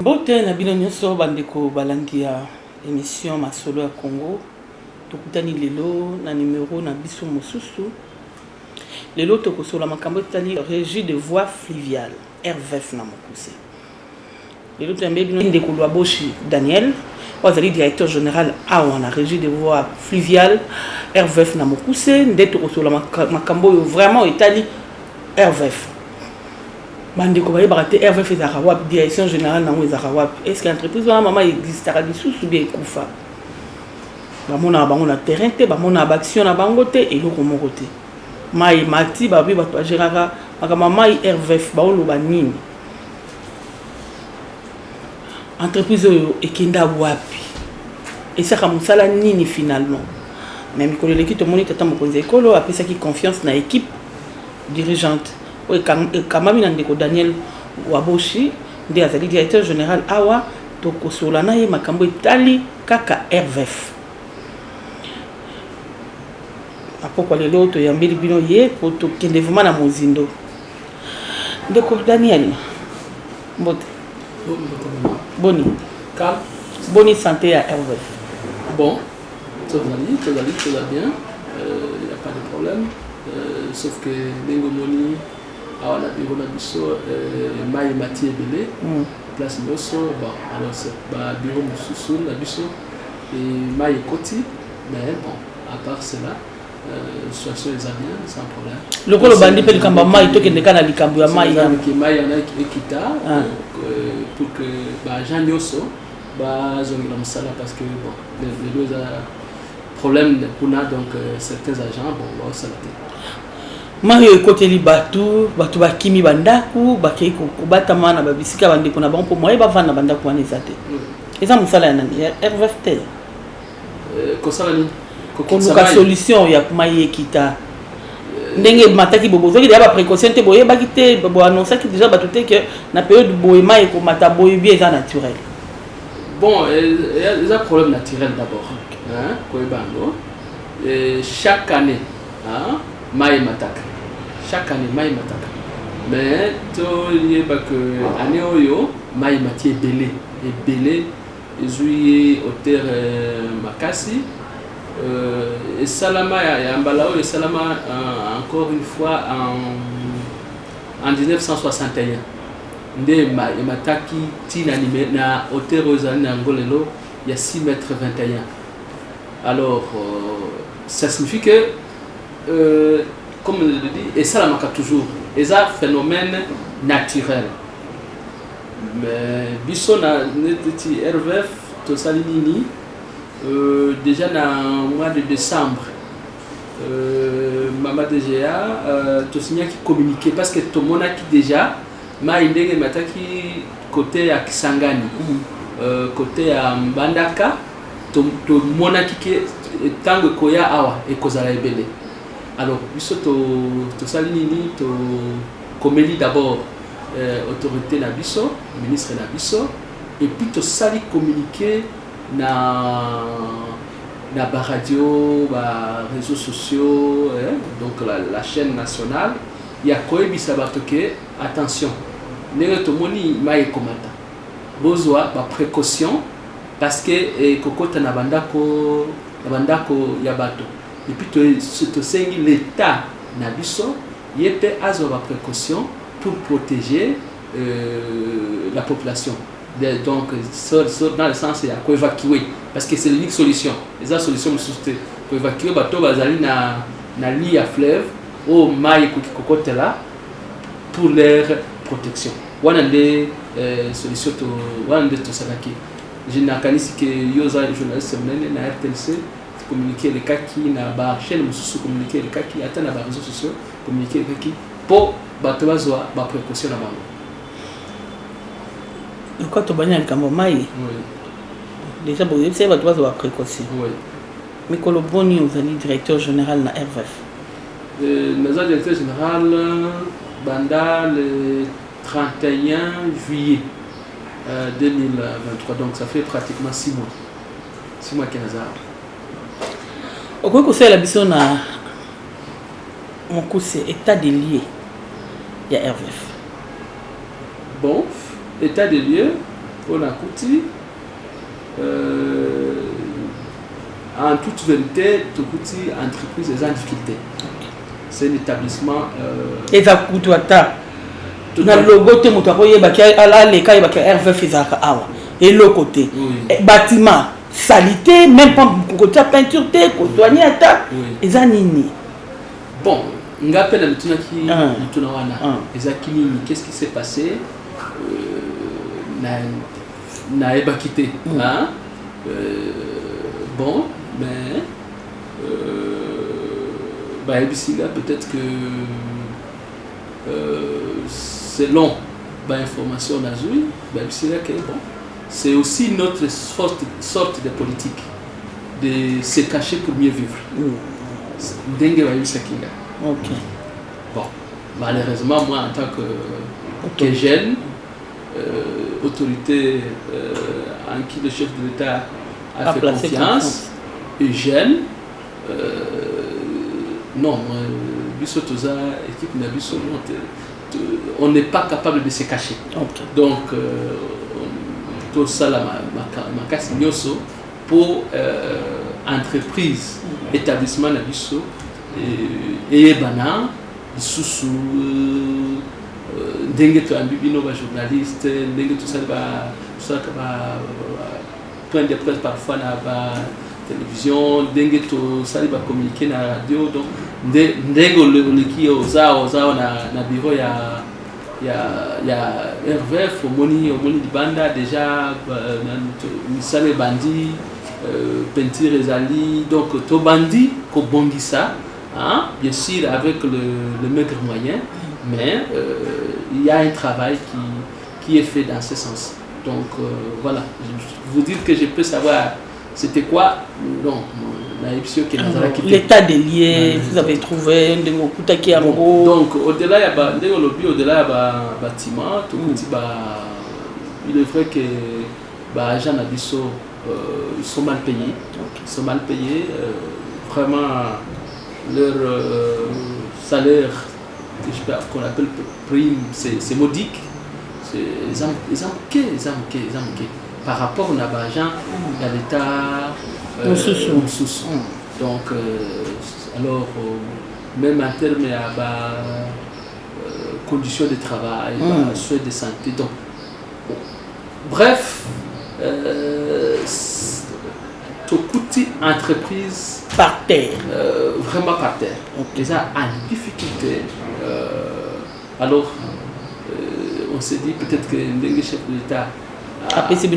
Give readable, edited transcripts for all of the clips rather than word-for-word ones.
Bote na bino nyonso bandeko balandi ya émission Masolo ya Congo. Tokutani lelo na numéro na biso mosusu. Lelo tokosola makambo etali régie de voix fluviale RVF na mokuse. Lelo toyambe bino ndeko Lwaboshi Daniel, ozali directeur général awa na régie de voix fluviale RVF na mokuse. Nde tokosola makambo yo vraiment etali RVF. Bandeko baye barate RVF ezaka wapi, direction générale nango ezaka wapi, est-ce que l'entreprise wana mama existera lisusu bien ekufa, bamona bango na terrain te, bamona baaction na bango te, eloko moko te, mai mati babi bato agéraka makambo mai RVF baoloba nini, entreprise oyo ekenda wapi, esaka mosala nini finalement. Mais mikolo eleki tomoni tata mokonzi ekolo apesaki confiance na équipe dirigeante. Oui, Kamami Nandeko Daniel Lwaboshi, nde azali directeur général awa, tokosola na ye makambo etali kaka RVF. Apoko lelo toyambeli bino ye po tokende vraiment na mozindo. Ndeko Daniel, mbote. Boni. Calme. Boni santé à RVF. Bon, tout va bien, il n'y a pas de problème. Sauf que Nengomoni, à la bureau de biso, Maï Mathieu Belé, place Nosso, bon, alors c'est le bureau Moussoussou, la biso, et Maï Koti, mais bon, à part cela, la situation est bien, sans problème. Le colo bandi pe likamba Maï to kende kana likambu ya Maï. Maï en a équita pour que Jean Nyoso, zongila msala parce que bon, les deux problème pour nous, donc certains agents, bon, ça l'a été. Mario ekoteli batu bakimi bandaku bakei kobatama na babisika bandeko na bango po moye bavanda bandaku wana ezate. Eza mosala ya nani ya RVF te. Kosala ni koluka solution ya maye ekita. Ndenge mataki bobo zoki déjà ba précaution te boye bakite bo annoncer déjà batu te que na période boye maye ko mata boye bien eza naturel. Bon, il y a un problème naturel d'abord. Hein, Koebango. Chaque année, hein, maï mataka. Chaque année, maï mataka. Mais tout lié parce que année oyo, maï matié belé et belé, juillet hauteur makasi. Et salama et ambalao et salama encore une fois en 1961. Nde mataki tina na hauteur ozali na ngolelo il y a 6 mètres 21. Alors ça signifie que comme je le dis et ça la marque toujours c'est un phénomène naturel. Mais biso na neti RVF to salinini déjà dans le mois de décembre Mama DGA to signa qui communiquer parce que tout le monde a qui déjà maïndenge mataki côté à Kisangani, côté à Mbandaka, to monaki ke tango koya awa et kozala ebele. Alors biso to salinini to komeli d'abord autorité na biso, ministre na biso, et puis to sali communiquer na ba radio, ba réseaux sociaux, donc la chaîne nationale. Il y a quoi que attention, n'est-ce pas moni maï komata, besoin de précaution parce que kokota na bandako yabato. Et puis tu sais l'État nabiso, il y a des précautions pour protéger la population. Donc dans le sens il y a quoi évacuer parce que c'est l'unique solution. Les autres solutions pour évacuer bateau bazali na lit à fleuve. Au maï kokote là pour leur protection. Wana nde solution to wana nde to salaki. Je nakanisi que yoza journaliste mnene na RTLC communiquer les cas qui na ba chaîne mususu communiquer les cas qui atteint na ba réseaux sociaux communiquer les cas qui pour bato bazwa ba précaution na bango. Quand to banya kambo maï. Oui. Déjà bon, c'est bato bazwa précaution. Oui. Mais Koloboni vous allez directeur général na RVF. Nous avons directeur général Banda le 31 juillet 2023, donc ça fait pratiquement 6 mois. 6 mois qu'il y a. Au quoi que c'est la mission na mon coup c'est état des lieux. Il y a RVF. Bon, état des lieux, on a coûté en toute vérité, tout coûté entreprise des difficulté. C'est un établissement. Et ça coûte na logo te moto akoyeba ki ala leka yeba ki RVF ezaka awa et le côté bâtiment salité même pas côté peinture te côtoyer ata eza nini bon ngape na mituna ki mituna wana ezaki nini qu'est-ce qui s'est passé na eba quitté hein bon mais bah ebisiga peut-être que selon l'information d'Azoui, c'est aussi notre sorte de politique de se cacher pour mieux vivre. Ok. Bon, malheureusement, moi en tant que jeune, autorité en qui le chef de l'État a fait confiance, et jeune, non, Bissotoza, équipe Nabisso, on n'est pas capable de se cacher. Okay. Donc, tout ça, ma casse pour entreprise, établissement Nabisso, et Bana, Soussou, Dengue to Ambibino, journaliste, Dengue tout ça, point de presse parfois na télévision, Dengue to ça, communiquer na radio, donc ndenge oleki oza na bureau ya RVF omoni libanda déjà misale bandi peinture ezali donc to bandi ko bongisa hein bien sûr avec le maigre moyen mais il y a un travail qui est fait dans ce sens donc voilà je vous dire que je peux savoir c'était quoi non l'état des lieux, vous avez trouvé donc au-delà au-delà bâtiment il est vrai que les gens ils sont mal payés ils sont mal payés vraiment leur salaire qu'on appelle prime c'est modique ils ont manqué par rapport à gens à l'état donc alors même en termes de conditions de travail soins de santé donc bref tout coûte entreprise par terre vraiment par terre déjà en difficulté alors on s'est dit peut-être que le chef de l'État a fait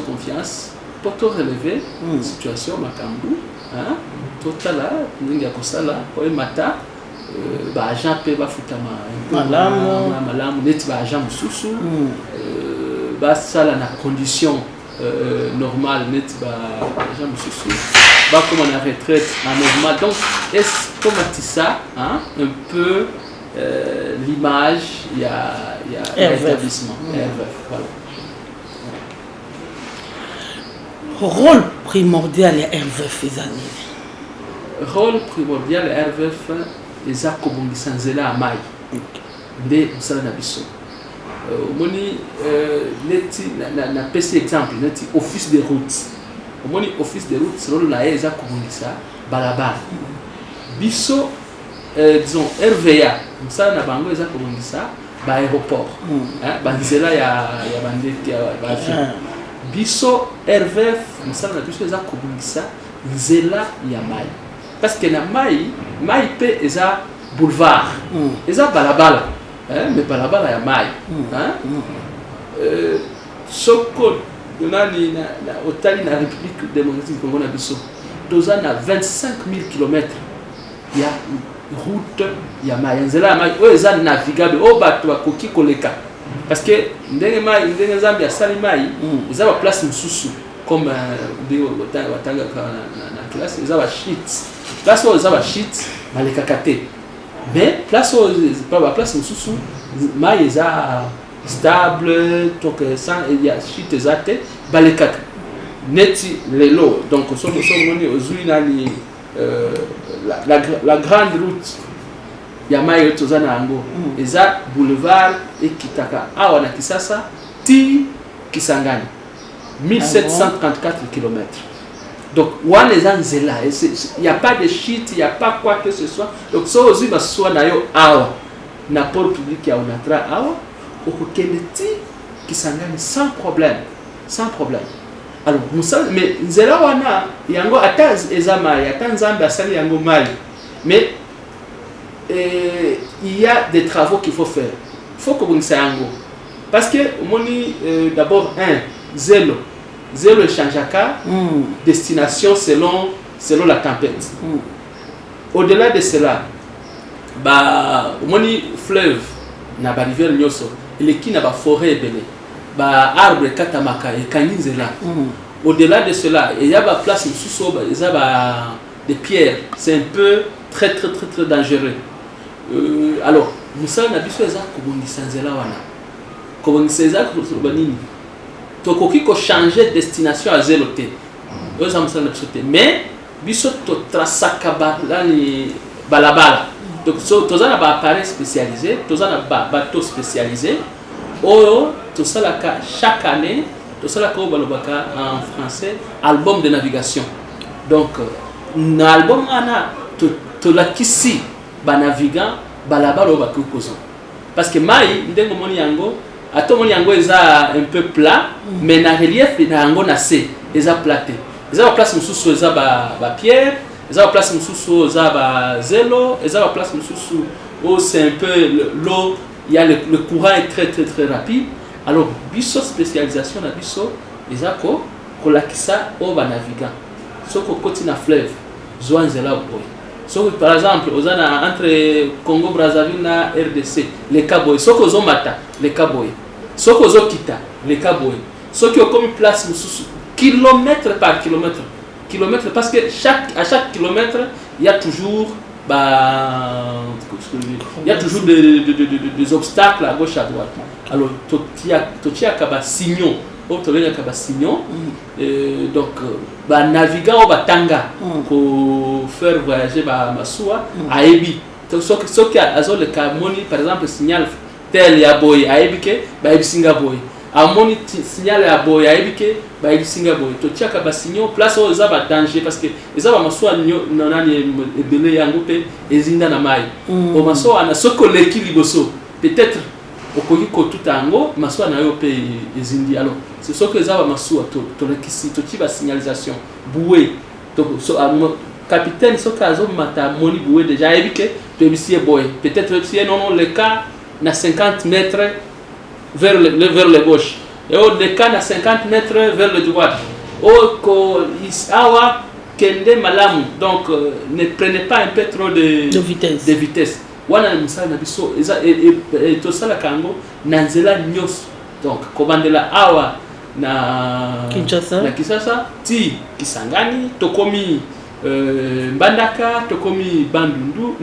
confiance pour te relever la situation Makambu hein total là ninga kosala ko mata ba agent pe ba futama malamu net ba agent mususu ba sala na condition normale net ba agent mususu ba comme on a retraite en normal donc est-ce comme ça hein un peu l'image il y a l'établissement voilà. Rôle primordial à RVF rôle primordial à RVF les akobongisa nzela ya mai nde mosala na biso omoni neti na pesi exemple neti office de route omoni office de route rôle na ye eza kobongisa balabala biso disons RVA mosala na bango eza kobongisa baéroport banzela ya bandeke ya baavion biso RVF mosala na biso eza kobongisa nzela ya mai parce que na mai pe eza boulevard eza balabala mais balabala ya mai soko nani na otali na République démocratique du Congo na biso toza na 25 000 km ya route ya mai nzela ya mai oyo eza navigable oyo bato bakoki koleka parce que ndenge Nzambe asali mai eza ba place mususu comme watanga na classe eza ba shit place oyo eza ba shit balekaka te mais place oyo pas ba place mususu mai eza stable donc sans il y a shit eza te balekaka neti lelo donc somo moni ozui nani la grande route ya mai yoto za na yango eza boulevard ekitaka awa na Kisasa ti Kisangani 1734 km. Donc on les a là, il n'y a pas de shit, il n'y a pas quoi que ce soit. Donc ça aussi va soit nayo awa na port public ya onatra awa okokendeti Kisangani sans problème, sans problème. Alors mais nzela wana yango ata ezama ata nzambe asali yango mai, mais il y a des travaux qu'il faut faire. Il faut que vous yango parce que moni d'abord zélo changeaka destination selon la tempête. Au-delà de cela, bah moni fleuve na ba rivière nyoso eleki na ba forêt belé ba arbre katamaka et kanizela. Au-delà de cela, il y a ba place sous il y a des pierres, c'est un peu très dangereux. Alors musala na biso eza kobongisa nzela wana kobongisa eza kubanini tokoki ko changer destination à zéro te oza musala na biso te mais biso to trasaka balani balabala. Donc toza na ba appareil spécialisé, toza na ba bateau spécialisé oyo tosalaka chaque année tosalaka o balobaka en français album de navigation. Donc na album ana to la kisi ba navigant balabala o bakukozo parce que mai ndengo moni yango ato moni yango eza un peu plat mais na relief na yango na se eza platé eza ba place mususu eza ba pierre eza ba place mususu eza ba zélo eza ba place mususu où c'est un peu l'eau, il y a le courant est très rapide. Alors biso spécialisation na biso eza ko lakisa o ba navigant soko koti na fleuve zwanzela boy. So, par exemple, entre Congo Brazzaville et RDC, les Kaboy, ce que mata, les Kaboy, ce que kita, les Kaboy, ce qui ont comme place kilomètre par kilomètre, parce que à chaque kilomètre, il y a toujours des obstacles à gauche à droite. Alors, tu as signaux. Donc navigant au batanga pour faire voyager masua aebi ce qui a le camoni par exemple signal tel ya boy aebi ke ba singa boy amoni signal ya boy aebi ke ba singa boy to tiaka ba signal place au za ba danger parce que les aba masua nani ebele yango pe ezinda na mai o masua ana soko leki liboso peut-être okoki ko tutango masua na yo pe ezindi. Alors c'est ce que ça va masua to lekisi to tiba signalisation boué to so capitaine so kazo mata moni boué déjà évité to bisie boy peut-être si non le cas na 50 mètres vers le gauche et au le cas na 50 mètres vers le droite au ko isawa kende malamu. Donc ne prenez pas un peu trop de vitesse wana musala na biso eza et to sala kango na nzela nyos. Donc kobandela awa na Kinshasa ti Kisangani tokomi Mbandaka tokomi Bandundu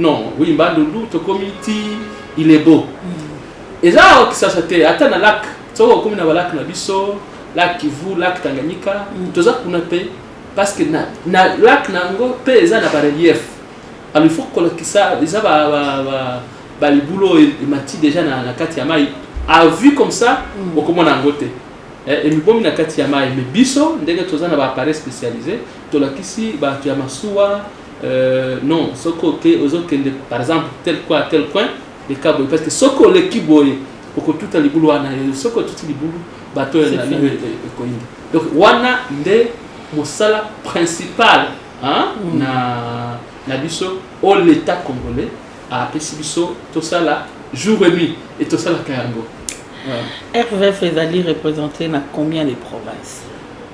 Bandundu tokomi ti Ilebo eza Kisasa te ata na lac soko komi na lac na biso lac Kivu lac Tanganyika toza kuna pe parce que na lac nango pe eza na relief. Alors il faut que ça eza ba libulo et mati déjà na kati ya mai a vu comme ça okomona ngote et mibomi na kati ya mai mais biso ndenge toza na ba appareil spécialisé to la kisi ba tu ya masuwa non soko ke ozokende par exemple tel coin les câbles parce que soko le kiboye oko tout libulu wana soko tout libulu bato na koyinga. Donc wana nde mosala principal na biso au l'état congolais a apesi biso to sala jour et nuit et to sala kayango. RVF ezali représenté na combien de provinces?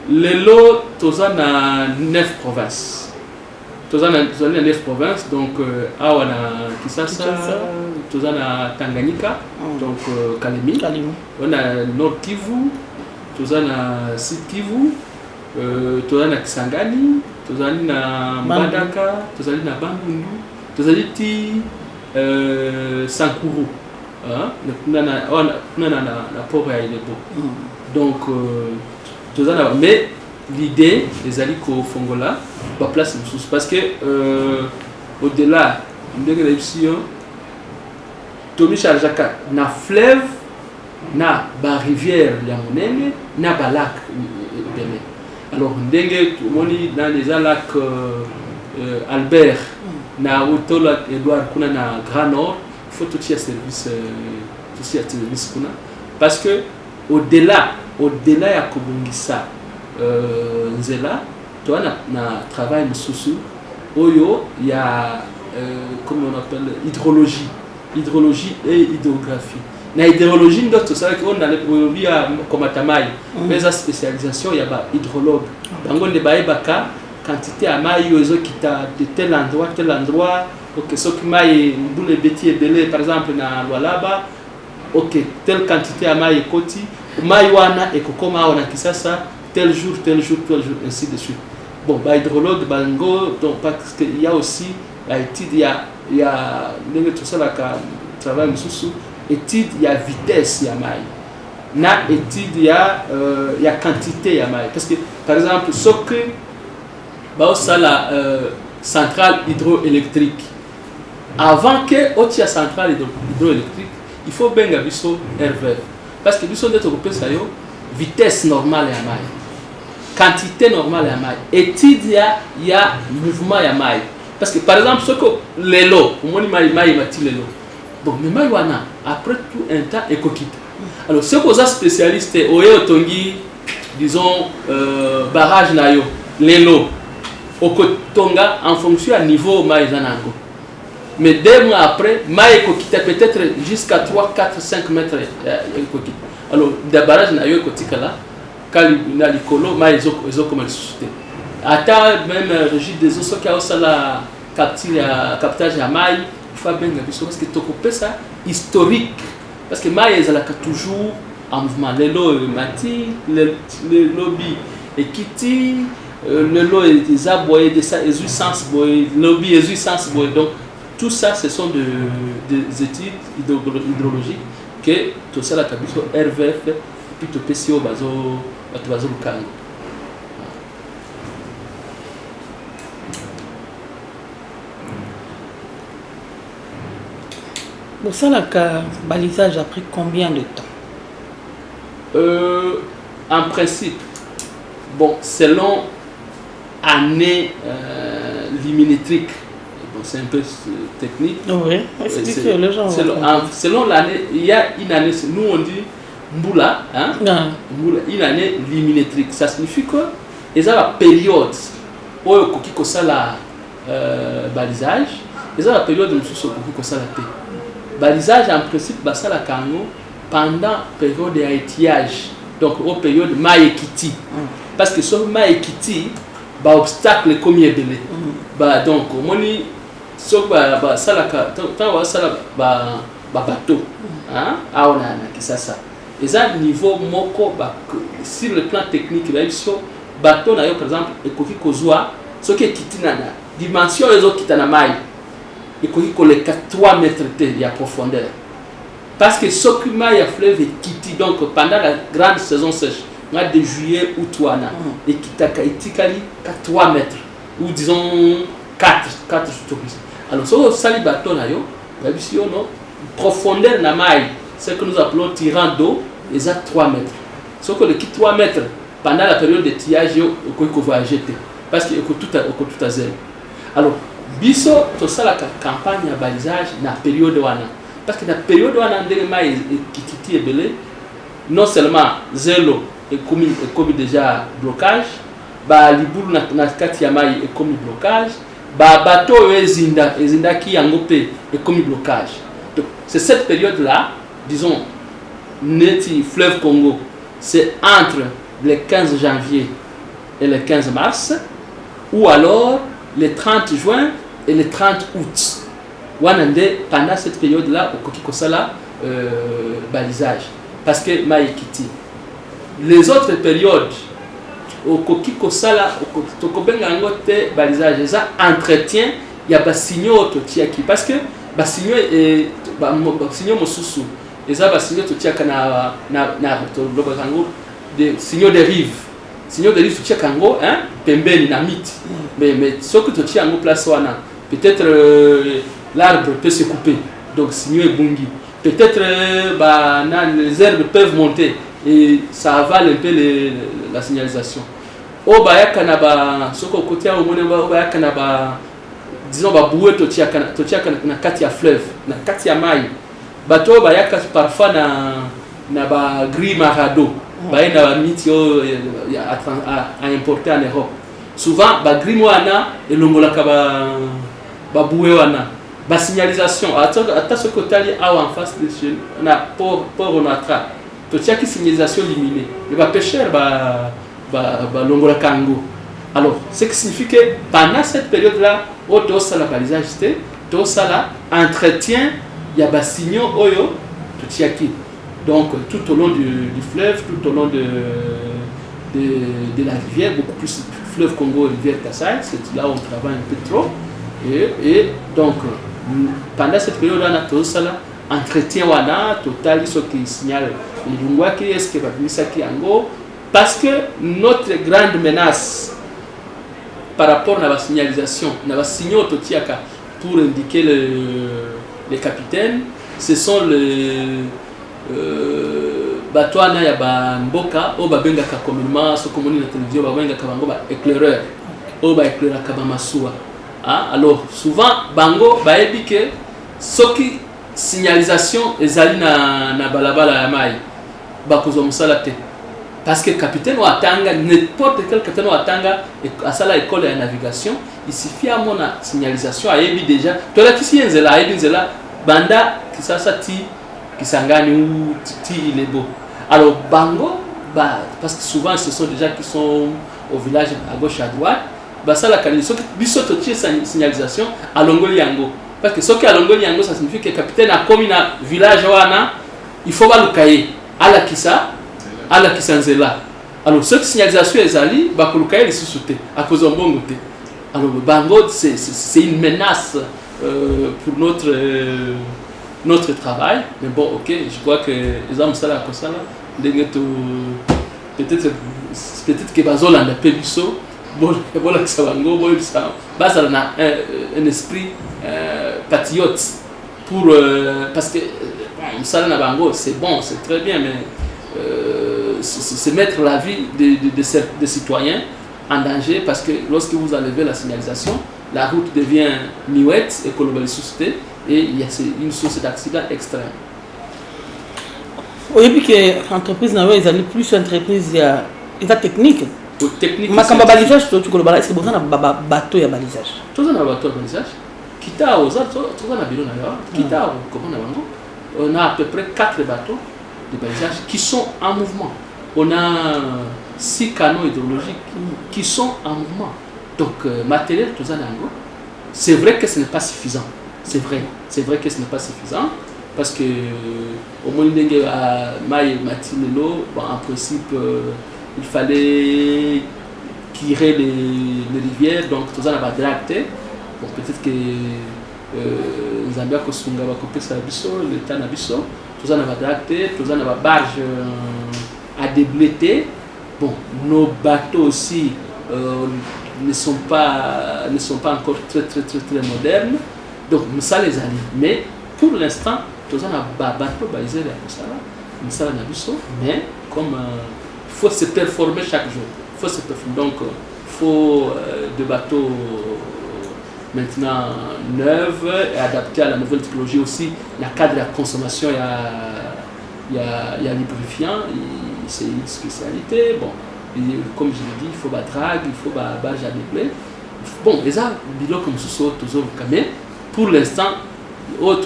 Lelo toza na 9 provinces. Toza na 9 provinces donc awa na Kisasa, toza na Tanganyika donc Kalemi. On a Nord Kivu, toza na Sud Kivu, toza na Kisangani, toza na Mbandaka, toza na Bandundu, toza ti Sankuru. Na port ya Ilebo. Donc mais l'idée des aliko fongola ba place parce que au-delà de l'élection Tomi Charjaka na fleuve na ba rivière ya monene na ba lac ebele. Alors ndenge tomoni dans les lacs Albert na Otola Edouard kuna na Grand Nord, il faut tout y service kuna parce que au-delà ya kobongisa nzela to na travail mususu oyo ya comment on appelle hydrologie et hydrographie. Na hydrologie ndo to sala ko na lebia komatamai mais la spécialisation ya ba hydrologue bango nde baebaka quantité ya mai ozo kita de tel endroit OK soki mai mbule beti ebele par exemple na Lualaba OK telle quantité ya mai ekoti mai wana ekokoma wana kisasa tel jour ainsi de suite. Bon ba hydrologue bango donc parce que il y a aussi la étude il y a ndenge to sala ka travail mususu étude il y a vitesse ya mai na étude il y a quantité ya mai parce que par exemple ce que ba ça la centrale hydroélectrique avant que otia centrale hydroélectrique il faut benga biso RVF parce que biso ndeto ko pesa yo vitesse normale ya mai quantité normale ya mai étude il y a mouvement ya mai parce que par exemple ce que lelo omoni mai mati lelo bon mais mai wana après tout un temps ekokita alors ce que os spécialistes oyo tongi disons barrage na yo lelo okotonga en fonction à niveau mai zanango mais 2 mois après mai ekokita peut-être jusqu'à 3 4 5 mètres ekokita alors des barrages na yo ekotikala kali na likolo mai ezokoma lisusu ata même régime des eaux soki aosala captage ya mai il faut benga biso parce que tokopesa historique parce que mai ezalaka toujours en mouvement lelo mati le lobby ekiti lelo ezaboye de ça essence boye lobby essence boye donc tout ça ce sont des études hydrologiques que tosalaka biso RVF puis topesi oyo bazo lukanga. Bon, ça, le balisage a pris combien de temps? En principe, bon, selon année luminétrique, bon, c'est un peu technique. Oui, expliquez le genre. Selon l'année, il y a une année, nous on dit Mboula, hein? Mboula, une année luminétrique. Ça signifie que il y a la période où il y a le balisage, il y a la période où il y a la balisage en principe basa la kango pendant la période d'étiage donc au période maïkiti parce que sur maïkiti ba obstacle comme yebele ba donc moni so ba sala ka tant sala ba bateau hein aona na kisasa eza niveau moko ba sur le plan technique ba biso bateau na yo par exemple ekoki kozwa soki kiti na dimension ezo kitana mai il faut les 3 mètres de profondeur parce que ce climat il y a fleuve Kiti donc pendant la grande saison sèche de juillet août wana et kitaka itikali 3 mètres ou disons 4 alors so sali bateau na yo babisi yo no profondeur na mai ce que nous appelons tirant d'eau les 3 mètres ce que les 3 mètres pendant la période de tirage yo ko voyager parce que tout à zéro alors biso to sala campagne ya balisage na période wana parce que na période wana ndenge mai kititi ebele non seulement zelo et comme déjà blocage ba libulu na kati ya mai et comme blocage ba bateau ezinda ki yango pe et comme blocage donc c'est cette période là disons neti fleuve Congo c'est entre le 15 janvier et le 15 mars ou alors le 30 juin et le 30 août. Pendant cette période-là, au Kokikosala, balisage. Parce que Maïkiti. Les autres périodes, au Kokikosala, au Tokobengangote, balisage, ça entretien, il y a des signaux qui parce que les signaux Mosusu, et ça, les signaux des signaux de rive. Signaux de rive, tu as Kango, hein, Pembeni, Namit. Mais ce que tu as en place, peut-être l'arbre peut se couper, donc signaux est bungi. peut-être les herbes peuvent monter et ça avale un peu la signalisation. Au bayaka na ba soko côté au monde au bayaka na ba disons ba boué totia na kati ya fleuve na kati ya mai bato bayaka parfois na ba gris marado ba na miti à importer en Europe. Souvent ba gris moana elongola ka ba boué wana ba signalisation ata ce côté ali en face de chez na port onatra totia ki signalisation liminée et ba pêcheur longola kango. Alors, ce qui signifie que pendant cette période-là, au dosa la balisage, dosa la entretien, il y a des signaux oyo tout. Donc, tout au long du fleuve, tout au long de la rivière, beaucoup plus fleuve Congo, rivière Kassai, c'est là où on travaille un peu trop. Et donc, pendant cette période-là, dosa la entretien wana total, ce qui signale les lungwa qui est ce qui va venir ça qui ango. Parce que notre grande menace par rapport à la signalisation, à la signaux pour indiquer les capitaines, ce sont les bateaux ya mboka au babenga ka communément ce communé la télévision babenga ka bango ba éclaireur au ba éclaireur ka masua. Alors souvent bango ba ebike soki signalisation ezali na balabala ya mai ba kozomsala te. Parce que le capitaine Ouatanga, n'importe quel capitaine Ouatanga, à la école de navigation, il suffit à mon signalisation, à Ebi déjà. Tu as ici un zéla, Ebi zéla, Banda, qui ça ti, qui s'engage ou ti il est beau. Alors Bango, parce que souvent ce sont des gens qui sont au village à gauche à droite, ça la qualité, signalisation à Longoli Yango. Parce que ce qui est à Longoli Yango, ça signifie que le capitaine a commis un village, il faut pas le cahier. À la Kissa. Ala kisanzela. Alors cette signalisation est ali bakuluka elle sous-sauté à cause de bon côté. Alors le bango c'est une menace pour notre travail, mais bon OK, je crois que les hommes ça là comme ça là peut-être que bazola na pebiso bon que ça bango bon ça base na un esprit patriote pour parce que ça na bango c'est bon, c'est très bien mais c'est mettre la vie des citoyens en danger parce que lorsque vous enlevez la signalisation, la route devient muette et globalisée et il y a une source d'accident extrême. Oui, puis que l'entreprise n'a pas plus entreprise, il y a technique. Technique. Mais quand balisage, tu connais est-ce que vous avez un bateau à balisage? Tout ça, un bateau à balisage. Kita aux autres, tout ça, on a bien là. Kita, on a à peu près 4 bateaux de balisage qui sont en mouvement. On a 6 canaux hydrauliques qui sont en mouvement. Donc, matériel, tout ça, c'est vrai que ce n'est pas suffisant. C'est vrai que ce n'est pas suffisant. Parce que, au moins, en principe, il fallait tirer les rivières, donc tout ça, on va dragter. Bon, peut-être que Zambia Kosunga va couper sa bisso, l'État n'a bisso. Tout ça, on va dragter, tout ça, on va barge à débléter. Bon, nos bateaux aussi ne sont pas encore très modernes. Donc, ça les allie. Mais pour l'instant, tout ça, on a bateau balisé à ça, ça on a bisso. Mais comme il faut se performer chaque jour, donc il faut des bateaux maintenant neufs et adaptés à la nouvelle technologie aussi. Le cadre de la consommation, il y a lubrifiant, c'est une spécialité. Bon, et comme je l'ai dit, il faut la drague, il faut la barge à déblé. Bon, les gens, bilan comme ça, mais pour l'instant, bon,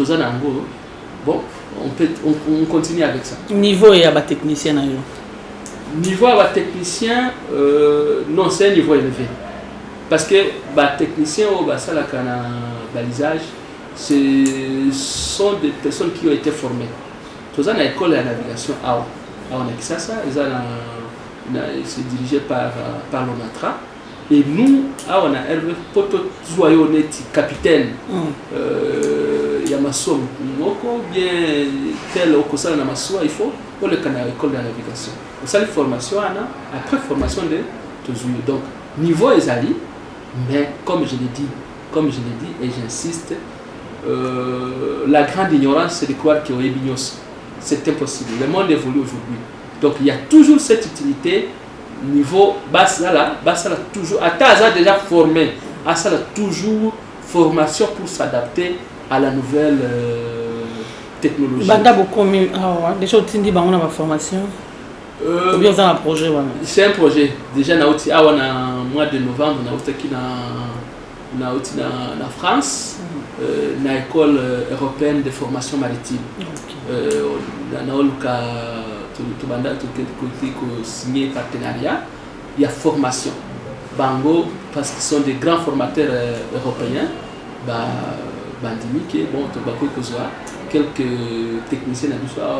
on continue avec ça. Niveau et à la technicien. Niveau à technicien, non, c'est un niveau élevé. Parce que les techniciens au balisage, ce sont des personnes qui ont été formées. Tout ça, dans l'école de la navigation, on a ça, c'est dirigé par l'ONATRA. Et nous, on a Hervé Poto Zoyonetti, capitaine, Yamaso, bien tel au Kosa Namasua, il faut pour le canal école de la navigation. Ça, la formation, après formation de Tozuyo. Donc, niveau est ali, mais comme je l'ai dit, et j'insiste, la grande ignorance, c'est de croire qu'il y a Bignos. C'est impossible. Le monde évolue aujourd'hui. Donc il y a toujours cette utilité niveau Bassala toujours. Ataza a déjà formé. Asala toujours formation pour s'adapter à la nouvelle technologie. Banda beaucoup mieux. Déjà au Tindi, on a ma formation. Ou bien on a un projet. C'est un projet. Déjà on a mois de novembre, on a na France, na école européenne de formation maritime. On a signé partenariat. Il y a formation. Bango, parce qu'ils sont des grands formateurs européens, Bandimi, bon, quelques techniciens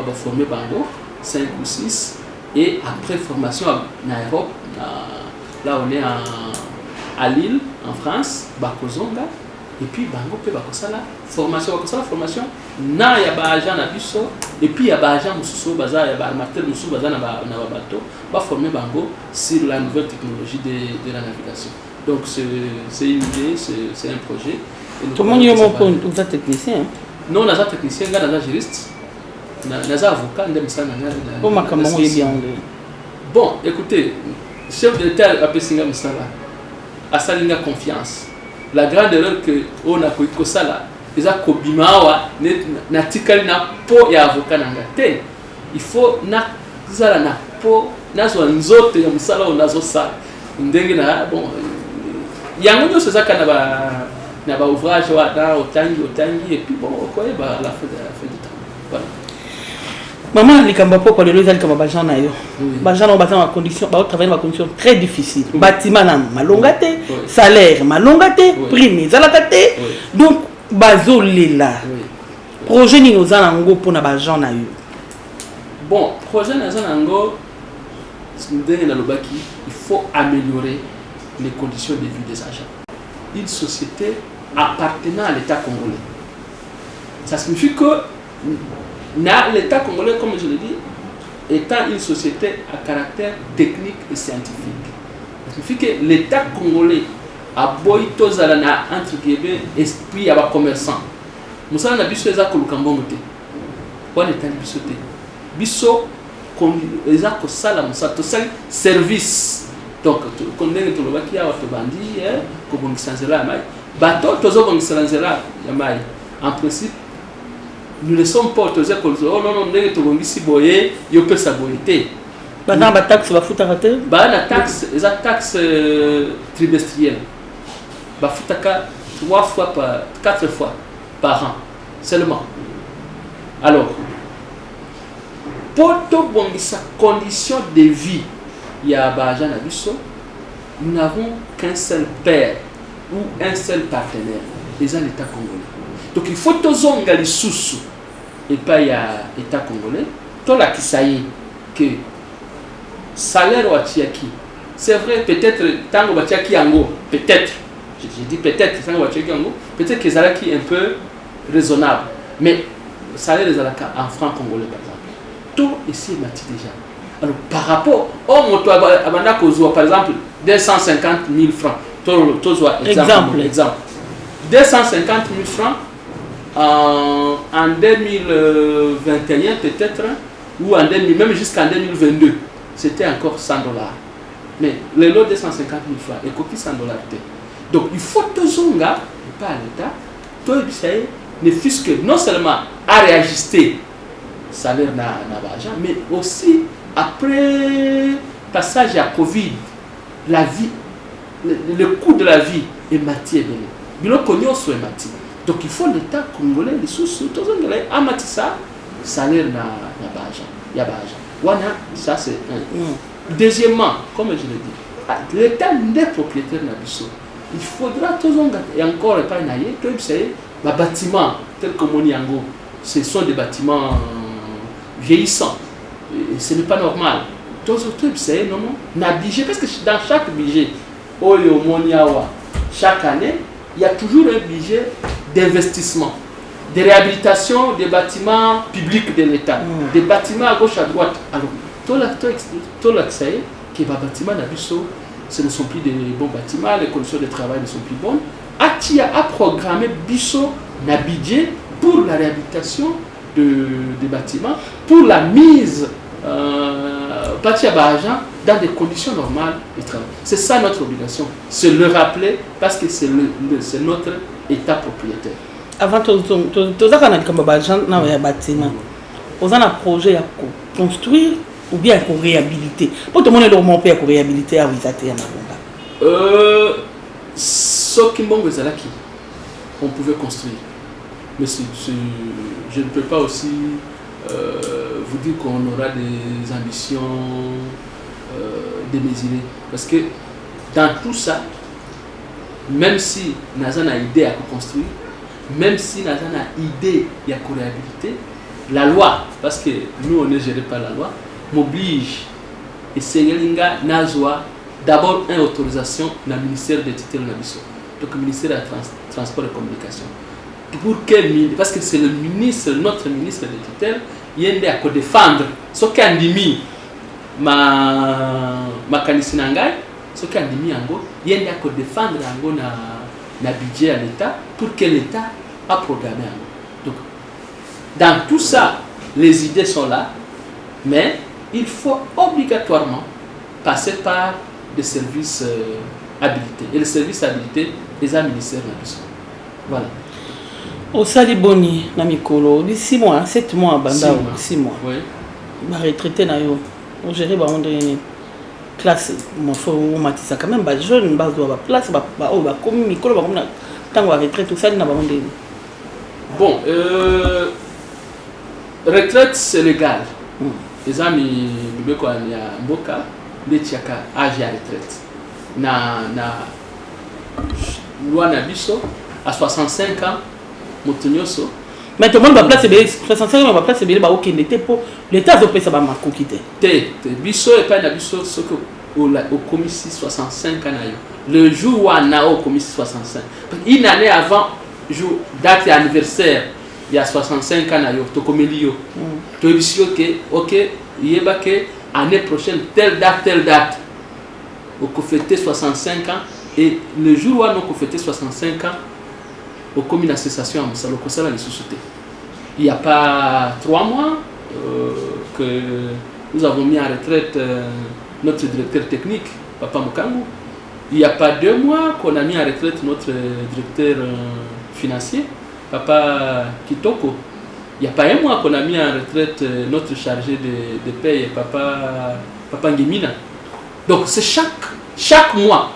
vont former Bango, 5 ou 6, et après formation en Europe, là on est à Lille, en France, Bakozonga, et puis Bango peut la formation, na ya ba agent na biso, et puis ya ba agent mususu baza ya ba armateur mususu baza na bateau, ba former Bango sur la nouvelle technologie de la navigation. Donc c'est une idée, c'est un projet. Tout le monde est un technicien. Non, on a un technicien, on a un juriste, on a un avocat, on a un bon, écoutez, chef de l'État a Pessinga Moussala, a Salinga confiance. La grande erreur que on a fait ça là, c'est que Kobimawa na tikali na po ya avocat nangate. Il faut na zala na po na zo nzote ya musala onazo sa. Ndenge na bon yango nyo c'est ça kana ba ouvrage wa da otangi et puis bon quoi la fin du temps. Voilà. Maman likamba poko lelo ezali kama bajan na yo. Bajan na batana condition ba travailler dans condition très difficile. Bâtiment na malonga te, salaire malonga te, prime zalaka te. Donc bazo lela. Projet ni noza nango pona bajan na yo. Bon, projet na zanango ndenge na lobaki, il faut améliorer les conditions de vie des agents. Une société appartenant à l'État congolais. Ça signifie que l'État congolais, comme je l'ai dit, étant une société à caractère technique et scientifique. Ça signifie que l'État congolais a boy tozalana entre guillemets esprit à commerçant. Moussa na biso eza kolukambongo te. Kwa l'État biso te. Biso eza ko sala moussa to sali service. Donc quand ndenge to lobaki ya to bandi ko bongisa nzela mai. Bato tozo bongisa nzela ya mai. En principe nous ne sommes pas autorisés pour dire oh non ndenge to bongisi boye yo pesa boyete. Bana ba taxe ba futa raté. Bana taxe eza taxe trimestrielle. Ba futaka 4 fois par an seulement. Alors pour tout bongisa condition de vie ya ba agent abisso, nous n'avons qu'un seul père ou un seul partenaire, les l'État congolais. Donc il faut tozonga les sous et pas ya État congolais. Tout la kisaye que salaire watiaki. C'est vrai peut-être tango watiaki yango, peut-être. Je dis peut-être tango watiaki yango, peut-être que zalaki un peu raisonnable. Mais salaire des alaka en francs congolais par exemple. Tout ici est mati déjà. Alors par rapport au moto abanda kozwa par exemple 250 000 francs. Exemple. 250 000 francs en 2021 peut-être, ou en 2000, même jusqu'en 2022, c'était encore 100 $. Mais le lot 250 000 francs, et copie 100 $. Donc il faut que Zonga, pas à l'État, tout ne fût que non seulement à réajuster le salaire na l'argent, mais aussi après passage à Covid, la vie, le coût de la vie est matière. Donc il faut l'État congolais, les sous-sous, tout ça, amatissa, salaire na l'argent. Ça c'est un. Deuxièmement, comme je l'ai dit, l'État n'est propriétaire na biso. Il faudra toujours et encore pas naïe, que vous savez, les bâtiments tels que Moniango, ce sont des bâtiments vieillissants. Et ce n'est pas normal. Tous vous savez, non, budget, parce que dans chaque budget, Oyo Moniawa, chaque année, il y a toujours un budget d'investissement, de réhabilitation des bâtiments publics de l'État, des bâtiments à gauche à droite. Alors, tout le que les bâtiments d'Abisso, ce ne sont plus des bons bâtiments, les conditions de travail ne sont plus bonnes. Atia a programmé Bisso un budget pour la réhabilitation des bâtiments, pour la mise dans des conditions normales de travail. C'est ça notre obligation, c'est le rappeler parce que c'est notre État propriétaire. Avant tout ça, on a bâtiment. On a un projet à construire ou bien à réhabiliter. Pour tout le monde, on peut réhabiliter à Wizaté. Ce qui on pouvait construire. Mais je ne peux pas aussi vous dire qu'on aura des ambitions démesurées. Parce que dans tout ça, même si Nazan a idée à construire, même si Nazan a idée à réhabiliter, la loi, parce que nous on est géré par la loi, m'oblige et Sénélinga Nazwa d'abord une autorisation dans le ministère des titres de la mission, donc le ministère des Transports et Communications. Pour que, parce que c'est le ministre, notre ministre des tutelles, il y a à défendre ce qui a dit ma canisinangai, ce qui a dit il y a à défendre na budget à l'État pour que l'État a programmé. Donc, dans tout ça, les idées sont là, mais il faut obligatoirement passer par des services habilités. Et les services habilités, les ministères de la mission. Voilà. Au Saliboni, Namikolo, 6 mois, 7 mois, Banda, 6 mois. Oui. Ma retraité, on gérait une classe, il faut matisa quand même, jeune, base de la place, comme Mikolo, tant que retraite, tout ça, il n'a pas de. Bon, retraite, c'est légal. Les amis, il y a Mboka, les Tchaka, âge à retraite. Na loi Nabiso, à 65 ans, Motonyoso. Mais tout le monde va placer 65 ans, va placer bien au Kennedy pour l'État de ça va marquer quitter. Biso et pas Nabiso, ce que au commissi 65 ans. Le jour où on a au commissi 65. Une année avant, jour date anniversaire, il y a 65 ans, to komelio. To bisio que OK, yeba que année prochaine telle date. Au fêter 65 ans et le jour où on a fêté 65 ans au comité d'association à Moussalo Kosala les sociétés. Il n'y a pas 3 mois que nous avons mis en retraite notre directeur technique, Papa Mokangu. Il n'y a pas 2 mois qu'on a mis en retraite notre directeur financier, Papa Kitoko. Il n'y a pas 1 mois qu'on a mis en retraite notre chargé de paye, Papa Ngimina. Donc c'est chaque mois,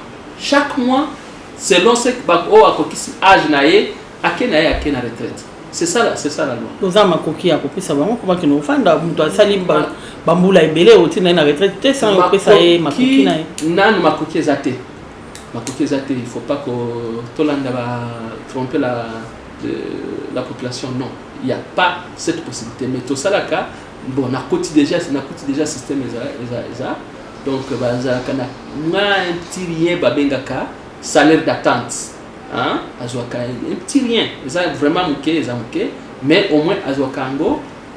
selon ce que âge naé, à quel retraite. C'est ça la loi. Nous avons coquille à copier ça vraiment comment que nous faisons dans salim bamboula et belé au tina na retraite sans copier ça et ma coquille naé. Non ma coquille zaté. Il faut pas que Tolanda va tromper la population, non. Il n'y a pas cette possibilité. Mais tout ça là bon na coûte déjà système ça. Donc, un petit rien, salaire d'attente. Un petit rien. Vraiment mais au moins,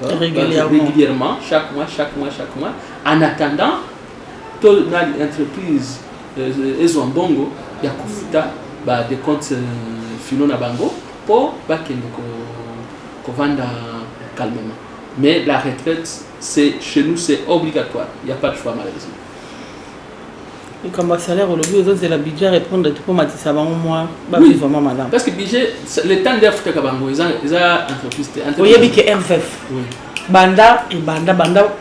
régulièrement, chaque mois. En attendant, toute l'entreprise est en bongo, il y a des comptes finaux na bango pour qu'on vende calmement. Mais la retraite, chez nous, c'est obligatoire. Il n'y a pas de choix, malheureusement. Et comme le salaire, c'est le budget répondre pour matissa avant moi, vraiment madame. Parce que le budget, le temps d'être Kabango, ils ont entreprise. Oui, il y a RFF. Oui. Banda,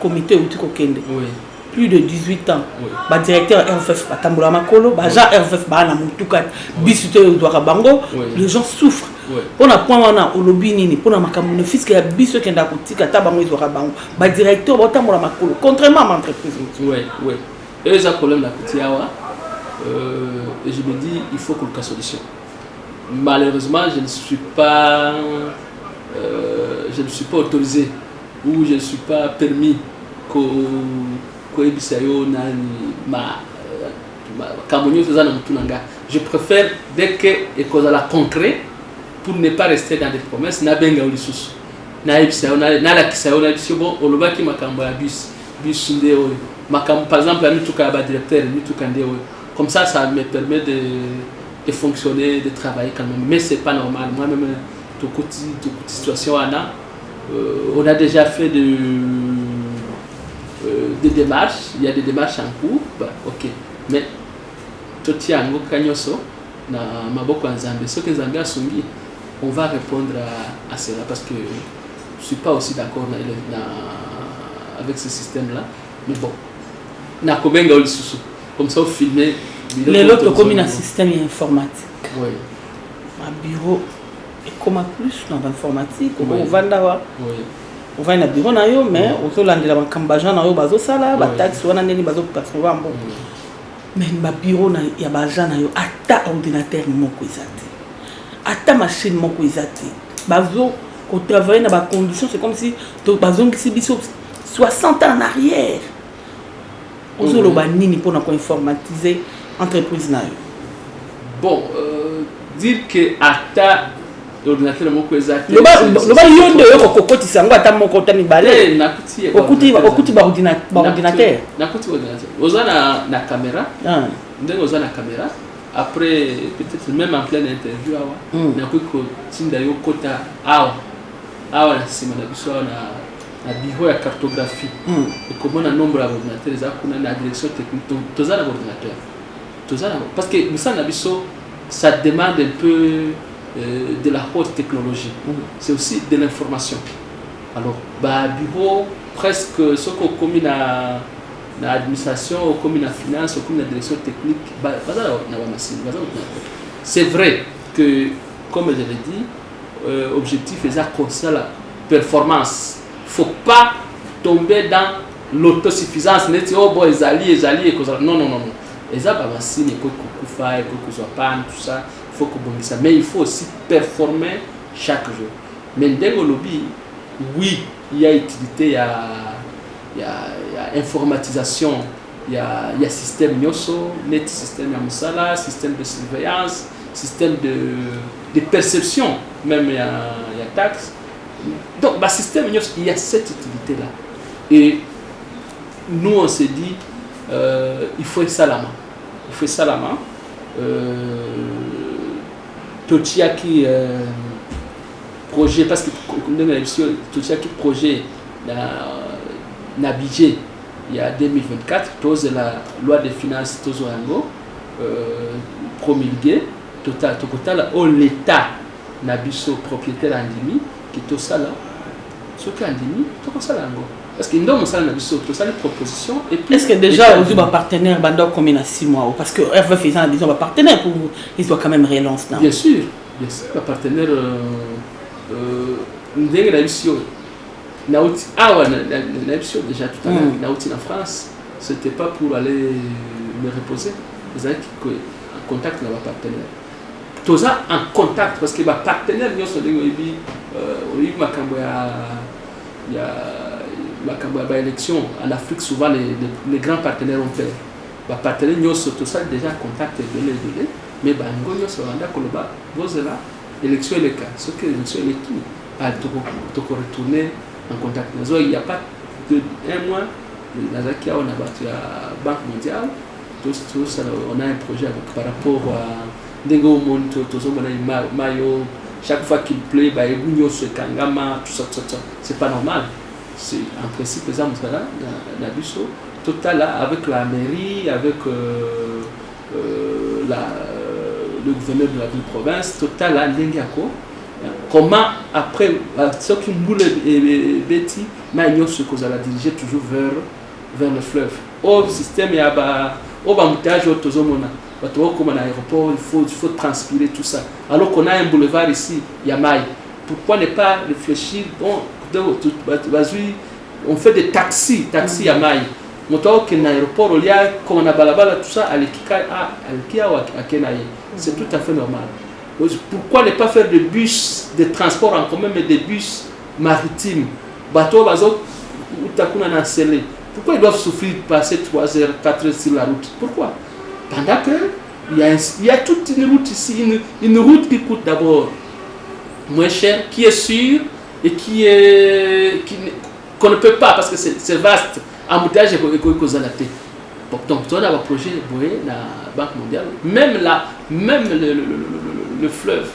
comité où tu kende. Oui. Plus de 18 ans. Oui. Ba directeur RFF, Tamboula Makolo, Baja RFF, Bana Moutukat, Bisute Douarabango, les gens souffrent. Pour la point au lobby nini, pour la makamune fisc et biso qui est dans la tabango Douarabango, ba directeur, Tamboula Makolo, contrairement à l'entreprise. Oui. Et ils ont un problème là, et je me dis, il faut qu'on ait une solution. Malheureusement, je ne suis pas autorisé ou je ne suis pas permis je préfère dès que la concret pour ne pas rester dans des promesses na benga ou lisusu na ebisa na la kisayo na biso bon olobaki makambo ya bus ndeo makambo par exemple à mituka ba directeur mituka ndeo comme ça me permet de fonctionner, de travailler quand même, mais c'est pas normal. Moi-même situation on a déjà fait des démarches, il y a des démarches en cours, ok, mais toti yango kanyoso na maboko ya Nzambe, ce que Nzambe asungi, on va répondre à cela parce que je suis pas aussi d'accord avec ce système là, mais bon, na kobenga olisusu comme ça au filmer les autres comme un système informatique. Oui. Un bureau et comme plus dans l'informatique, on va là. Oui. On va na bureau na yo mais on se lande la kambajan na yo bazo sala ba taxe wana neni bazo percevoir bon. Mais ba bureau na ya bajan na yo ata ordinateur moko ezati. Ata machine moko ezati. Bazo ko travailler na ba conditions c'est comme si to bazo ngisi biso 60 ans en arrière. On se lo ba nini pour na ko informatiser entreprise na yo. Bon, dire que ata l'ordinateur moko ezati le ba yonde yo kokoti sango ata moko tani balé nakuti okuti ba ordinateur nakuti ordinateur ozana na caméra ndenge ozana caméra après peut-être même en pleine interview awa nakuko tinda yo kota awa na sima na biso na bureau ya cartographie et comment na nombre d'ordinateurs za kuna na direction technique tozana ordinateur tozana parce que musa na biso ça demande un peu de la haute technologie. C'est aussi de l'information. Alors, bureau, presque ce qu'on commis dans l'administration, comme la finance, comme la direction technique, c'est vrai que, comme je l'ai dit, l'objectif est ça la performance. Il ne faut pas tomber dans l'autosuffisance. Non. Et ça, c'est tout ça. Mais il faut aussi performer chaque jour. Mais dans le lobby, oui, il y a utilité, il y a informatisation, il y a système Nyoso, net système Yamusala, système de surveillance, système de perception, même il y a taxe. Donc, le système Nyoso, il y a cette utilité-là. Et nous, on s'est dit, il faut ça la main. Il faut ça la main. Tochiaki projet parce que Tochiaki projet na budget il y a 2024 tous la loi de finances tous yango promulgué total l'état na biso propriétaire andimi qui tout ça là ce qui andimi tout ça là yango parce que nous ça na biso tout ça les propositions et puis est-ce que déjà aux partenaires bando combien à 6 mois parce que RV faisant la disons partenaire pour ils doivent quand même relance non bien sûr le partenaire ndenge na biso nauti na biso déjà tout à l'heure nauti en France c'était pas pour aller me reposer les qui en contact avec partenaire tous ça en contact parce que ba partenaire nous sont ndenge bi makambo ya élection en Afrique souvent les grands partenaires ont fait les partenaires nous sont tous ça déjà en contact donné mais bango nous sont en koloba bozela élection les cas ce que élection les tout à to retourner en contact il y a pas de un mois Nazaki on a battu la Banque mondiale tout ça on a un projet par rapport à Dengo Monto tout ça on a maillot chaque fois qu'il pleut bah il se kangama tout ça c'est pas normal. C'est en principe les hommes là la biso total avec la mairie avec le gouverneur de la ville province total là Ndengako comment après ce qui boule et Betty mais ce qu'on a dirigé toujours vers le fleuve au système il y a au bamoutage au tozomona comme un aéroport il faut transpirer tout ça alors qu'on a un boulevard ici il y a maille pourquoi ne pas réfléchir bon on fait des taxis à maille moto qui na aéroport il y a comme na balabala tout ça c'est tout à fait normal. Pourquoi ne pas faire des bus de transport en commun mais des bus maritimes bateau bazo utakuna na scellé pourquoi ils doivent souffrir de passer 3 heures 4 heures sur la route pourquoi pendant que il y a toute une route ici une route qui coûte d'abord moins cher qui est sûre et qu'on ne peut pas parce que c'est vaste embouteillage et zalaté donc on a un projet boé la Banque mondiale même le fleuve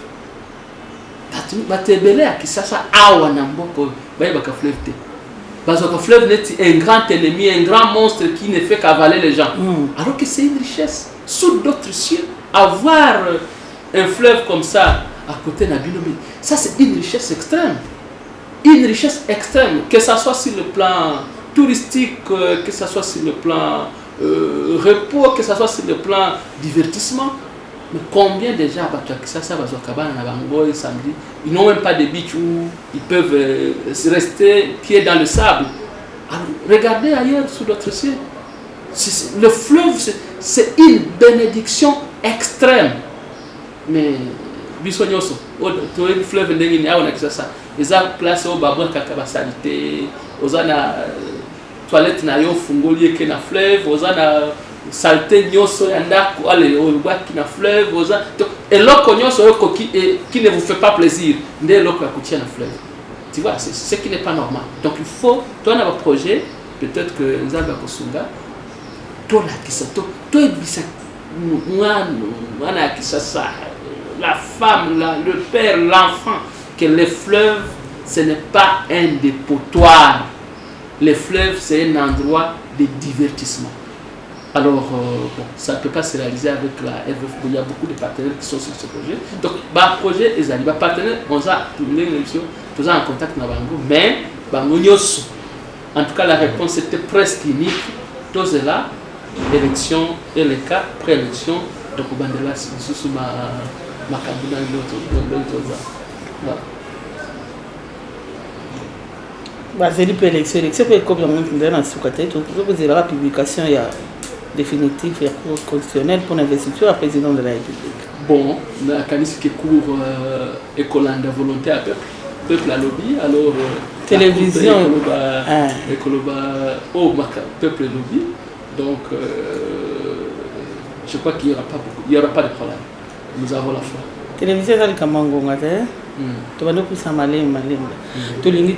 batebele à Kisasa awa na mboko baye baka fleuve te parce que fleuve est un grand ennemi, un grand monstre qui ne fait qu'avaler les gens. Alors que c'est une richesse sous d'autres cieux. Avoir un fleuve comme ça à côté de Binomi, ça c'est une richesse extrême. Une richesse extrême, que ce soit sur le plan touristique, que ce soit sur le plan repos, que ce soit sur le plan divertissement. Mais combien déjà samedi, ils n'ont même pas de beach où ils peuvent rester pieds dans le sable. Alors, regardez ailleurs sous d'autres cieux. Le fleuve, c'est une bénédiction extrême. Mais bisognoso, le fleuve n'est pas ça. Ils ont place au babou kaka salité, aux ana toilette na yo fungoli ke na fleuve, aux ana saleté nyoso ya ndako ale obaki na fleuve, aux ana et loko nyoso qui ne vous fait pas plaisir, ndé loko ya kutia na fleuve. Tu vois, c'est ce qui n'est pas normal. Donc il faut toi na projet, peut-être que nzamba kosunga toi la kisato, toi bisa mwana kisasa, la femme, le père, l'enfant, que les fleuves, ce n'est pas un dépotoir. Les fleuves, c'est un endroit de divertissement. Alors, bon, ça ne peut pas se réaliser avec la RVF. Il y a beaucoup de partenaires qui sont sur ce projet. Donc, le projet est allé. Les partenaires, on a tourné l'émission, tous en contact avec Bango, mais en tout cas, la réponse était presque unique. Tous là, élection et le cas, pré-élection. Donc, on va là, c'est ma cabine l'autre. C'est l'élection comme la publication définitive et constitutionnelle pour l'investiture à président de la République. Bon, la canis qui court école de volonté à peuple à lobby, alors télévision peuple lobby, donc je crois qu'il n'y aura pas de problème. Nous avons la foi. Télévision dans le Kamangonga, tu vas nous pousser à malin. Tu as une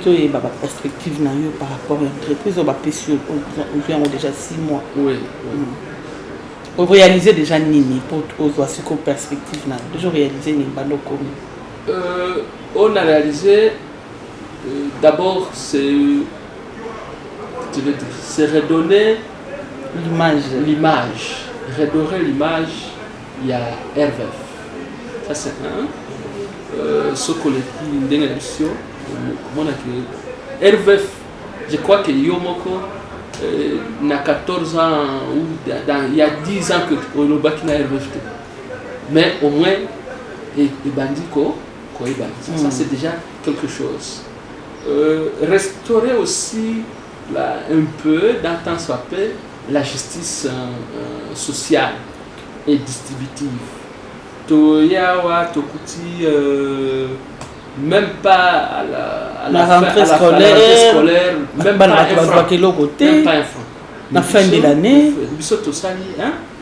perspective par rapport à l'entreprise, on a déjà 6 mois. Oui. Pour réaliser déjà Nini, pour avoir une perspective, déjà réaliser Nini. On a réalisé, d'abord, c'est redonner l'image. Redorer l'image, il y a RVF. Ça c'est un. Ce collectif d'émission, RVF, je crois que Yomoko n'a 14 ans ou il y a 10 ans que Olobaki n'a RVF. Mais au moins, et Bandiko, ça c'est déjà quelque chose. Restaurer aussi un peu, dans temps soit peu, la justice sociale et distributive. Toyawa, Tokuti, même pas à la rentrée scolaire, même pas un franc. La fin de l'année.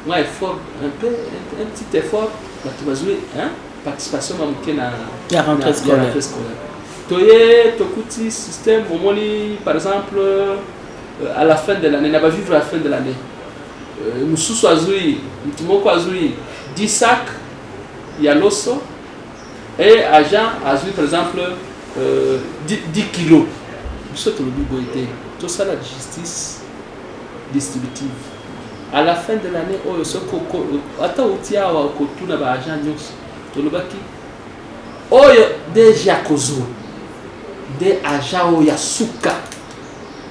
Moi, effort, un petit effort, tu vas jouer, participation à la rentrée scolaire. Toye, Tokuti, système, par exemple, à la fin de l'année, n'a pas vivre à la fin de l'année. Nous sous-soisouis, nous 10 sacs. Il y a l'osso et agent a vu par exemple 10 kilos. Tout ça la justice distributive. À la fin de l'année, déjà kozo des agents yasuka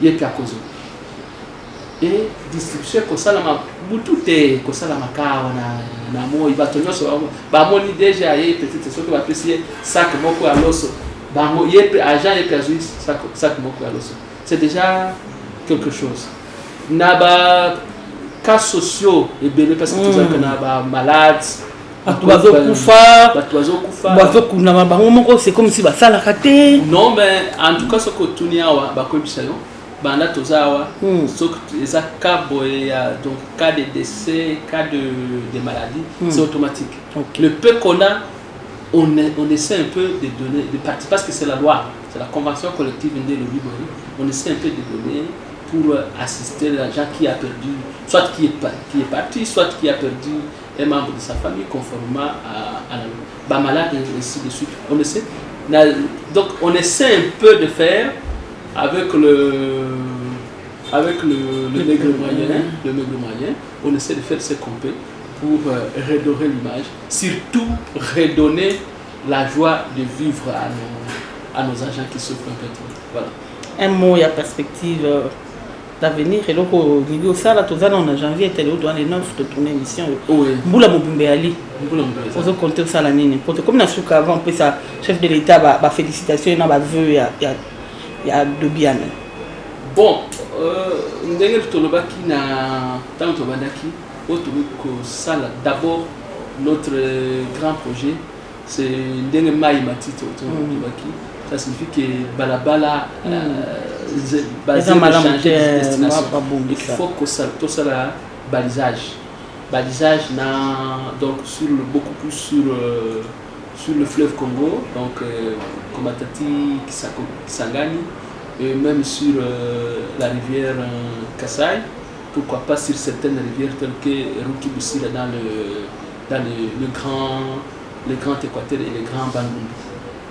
yepiakozo et distribution kosalama butute kosalama kawa na moi batonyoso bamoni déjà ye petite soki bapesi sac moko ya loso bango yepe agent yepe azui sac moko ya loso. C'est déjà quelque chose. Na ba cas sociaux et belé parce que tout ça que na ba malades c'est comme si ça la raté. Non mais en tout cas ce que tuniawa ba ko bisayo banda tozawa sauf les cas donc cas de décès, cas de maladie, c'est automatique. Le peu qu'on a, on essaie un peu de donner de partir parce que c'est la loi, c'est la convention collective de l'Obibori. On essaie un peu de donner pour assister les gens qui a perdu, soit qui est parti, soit qui a perdu un membre de sa famille conformément à la loi. Malade et ainsi de suite. On essaie Donc on essaie un peu de faire avec le maigre moyen, on essaie de faire ce qu'on peut pour redorer l'image, surtout redonner la joie de vivre à nos agents qui souffrent un peu trop. Voilà. Un mot, il y a perspective d'avenir. Et donc, au niveau de ça, en janvier, il y a les 9 de tourner émission. Oui. Boula Mobimbe Ali. Vous avez compté ça l'année. Comme nous avons avant, chef de l'État, félicitations, il y a deux biens. Bon, ndenge tolobaki na tant tobandaki d'abord notre grand projet c'est ndenge mai matito tobaki. Ça signifie que balabala basé sur changer de destination. Il faut que ça tout ça la balisage donc beaucoup plus sur le fleuve Congo, donc Komatati, Kisangani, et même sur la rivière Kassai, pourquoi pas sur certaines rivières telles que Rukibusira dans le grand Équateur et le grand Bandundu.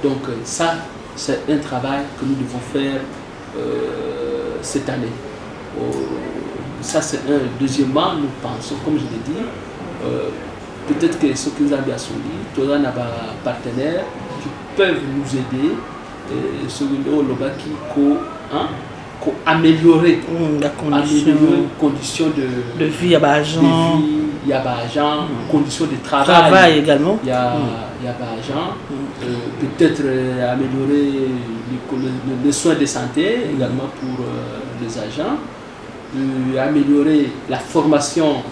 Donc ça, c'est un travail que nous devons faire cette année. Ça c'est un. Deuxièmement, nous pensons, comme je l'ai dit, peut-être que ce que nous avons assoli, tous les partenaires qui peuvent nous aider, ce qui améliorer la condition de vie à agent, conditions de travail également. Il y a agent, peut-être améliorer les soins de santé également pour les agents. Améliorer la formation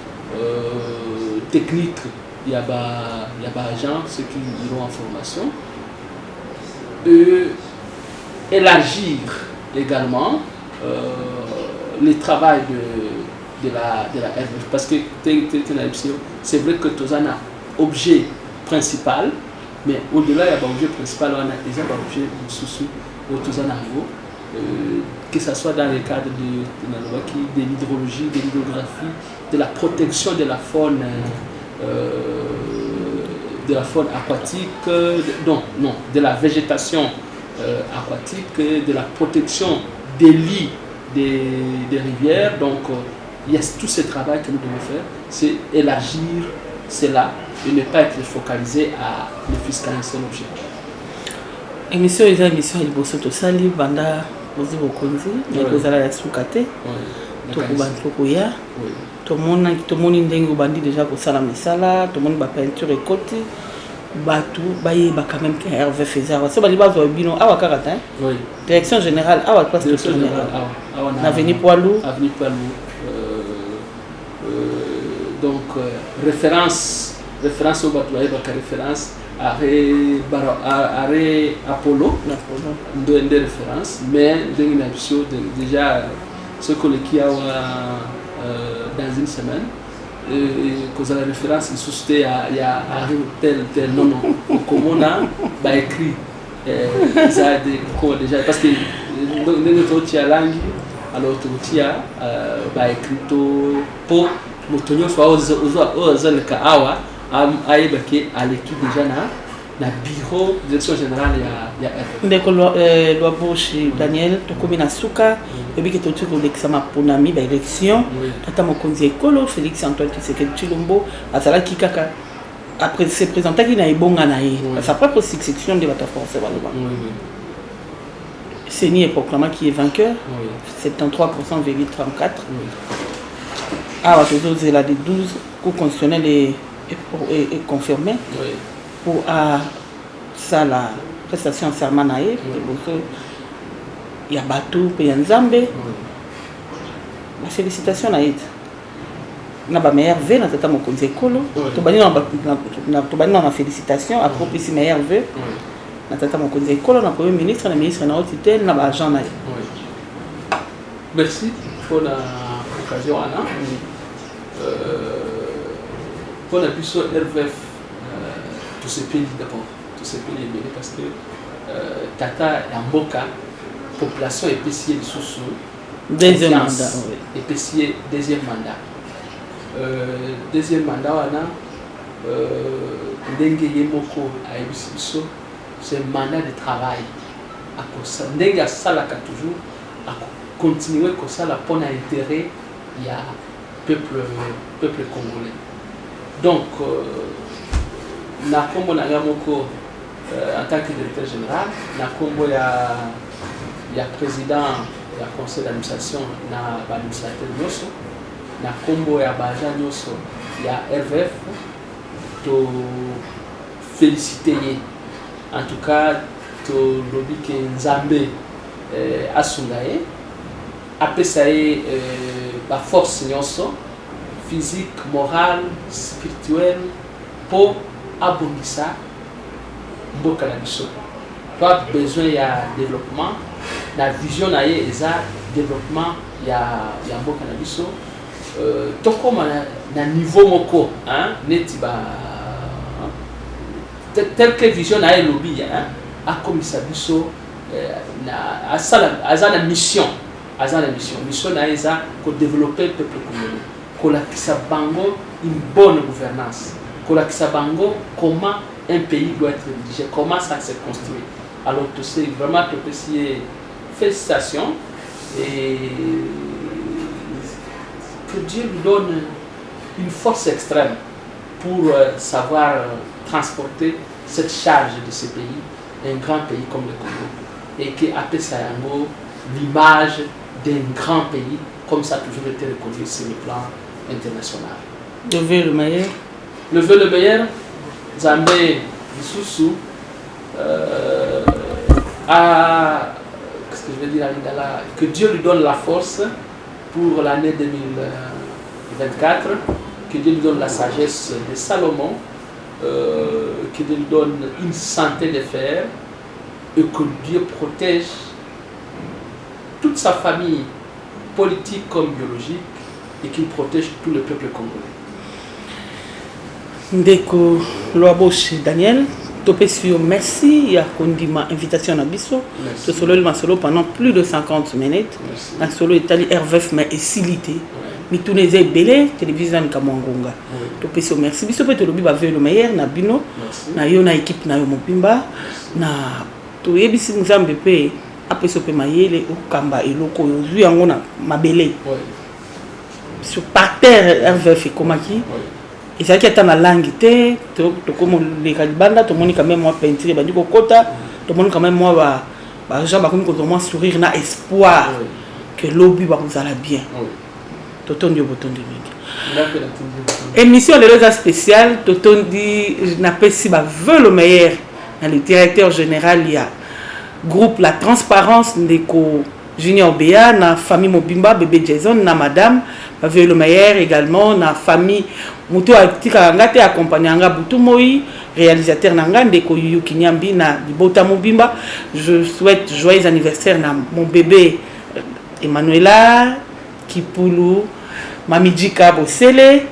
technique, il y a agents, ceux qui iront en formation. Élargir également le travail de la RVF, parce que c'est vrai que tu as un objet principal, mais au-delà il y a un objet principal, on a déjà un objet sous que ce soit dans le cadre de l'hydrologie, de l'hydrographie, de la protection de la faune aquatique, de la végétation aquatique, de la protection des lits des rivières. Donc il y a tout ce travail que nous devons faire, c'est élargir cela et ne pas être focalisé à ne fût qu'un seul objet. Émission est émission liboso to sali banda ozi bokonzi na kozala ya sukate to kubantokoya to moni ndenge bandi déjà kosala misala to moni ba peinture ekoti batu baye ba quand même que Hervé Fezara c'est bali bazo bino awa karata oui direction générale awa place direction générale awa na avenue Poilou donc référence au batu baye ba référence arrêt Apollo de référence, mais déjà ce que qui a dans une semaine cause la référence il y a tel non comment on a écrit déjà parce que nous avons langue alors tu as écrit pour motonyo soit aux awa aïbaki à l'équipe déjà na bureau direction générale il y a ndeko loi boshi Daniel to komi na suka ebi ke to tiko l'examen pour nami ba élection tata mokonzi ekolo Félix Antoine Tshisekedi Tshilombo azala ki kaka après se présenter qui na ibonga na ye sa propre succession de bata français baloba Seni est proclamé qui est vainqueur 73,34 ah wa to zela de 12 cours constitutionnel est confirmé pour ça la prestation en serment naïf il y a bateau il y a Nzambe la félicitation naïf na ba meilleur vœu na tata mokonzi ekolo to bani na ma félicitation à propos ici meilleur vœu na tata mokonzi ekolo na premier ministre na haute tutelle na ba agent naïf. Merci pour l'occasion Anna. Pour la puissance RVF, tous ces pays d'abord, tous ces pays bénis parce que Tata Yamboka, population épaissée de sous deuxième mandat, épaissée deuxième mandat. Deuxième mandat, on a Ndenge Yemoko à Ebissiso, c'est un mandat de travail. Ndenge asalaka toujours à continuer comme ça pour l'intérêt il y a peuple congolais. Donc na kombo na ngamoko en tant que directeur général, na kombo ya président ya conseil d'administration na administrateur nyoso, na kombo ya baja nyoso ya RVF to féliciter. En tout cas, to lobi ke Nzambe asungaye apesaye ba force nyonso physique, morale, spirituelle pour abongisa mboka na biso. Toi besoin ya développement, la vision na ye eza développement ya mboka na biso. Tokoma na niveau moko hein neti ba tel que vision na ye lobi hein a komisa biso na azana mission na eza ko développer le peuple congolais, ko lakisa bango une bonne gouvernance, ko lakisa bango comment un pays doit être dirigé, comment ça se construit. Alors tout c'est vraiment tout petit félicitations et que Dieu lui donne une force extrême pour savoir transporter cette charge de ce pays, un grand pays comme le Congo, et qui appelle ça l'image d'un grand pays, comme ça a toujours été reconnu sur le plan international. Lever le meilleur. Lever le meilleur, Zambé Isusu, qu'est-ce que je veux dire à Lingala, que Dieu lui donne la force pour l'année 2024, que Dieu lui donne la sagesse de Salomon, que Dieu lui donne une santé de fer et que Dieu protège toute sa famille politique comme biologique et qu'il protège tout le peuple congolais. Ndeko Loaboshi Daniel, Topesio, merci. Il y a une invitation à Bisso. Ce solo le solo pendant plus de 50 minutes. Un solo Italie RVF mais silité. Mais tous les belé télévision Kamangonga. Topesio, merci. Bisso peut te lobby va le meilleur na bino. Na yo na équipe na yo mopimba. Na to yebisi nzambe pe apeso pe mayele okamba eloko yo zu yango na mabele. Sur par terre RVF komaki. Et ça qui est dans la langue, tu comme les calibanda, tout le monde quand même moi peinture, bah du coup kota, tout le monde quand même moi bah genre bah comme quand moi sourire na espoir que l'objet va vous aller bien. Toton du bouton de midi. Émission de l'heure spéciale, Toton dit n'a pas si bah veut le meilleur dans le directeur général il y a groupe La Transparence Ndeko Junior Béa, na famille Mobimba bébé Jason, na madame veut le meilleur également, na famille Muto Atika Ngate accompagné Anga Boutumoi, réalisateur Nanga Ndeko Yuyu Kinyambi na Bota Mobimba. Je souhaite joyeux anniversaire na mon bébé Emmanuela Kipulu, Mamidjika Bosele,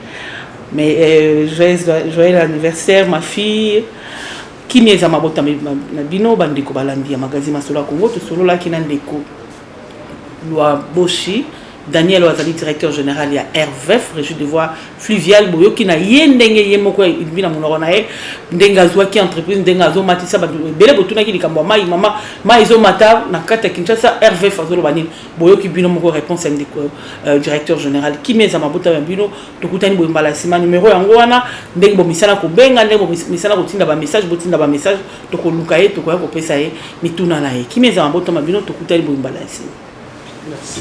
mais joyeux anniversaire ma fille Kimieza Mabota Nabino Bandeko Balandi ya magazine Masolo Congo to solo la Kinandeko Loaboshi Daniel Ouazali, directeur général, il y a RVF, Régie de voix fluviale, Boyo, qui n'a rien d'engagé, Moko, il vit dans mon oreille, Dengazoa qui entreprise, Dengazo Matissa, Bele Botuna qui dit Kamba, Maman, Maizo Mata, Nakata Kinshasa, RVF, Azolo Banin, Boyo qui bino Moko réponse à directeur général, qui met à ma bota bino, Tokutani Bombala Sima, numéro Angoana, Dengo Misana Kobenga, Dengo Misana Botinda ba message, Botinda ba message, Toko Lukaye, Toko Pesaye, Mituna Nae, qui met à ma bota bino, Tokutani Bombala Sima. Merci.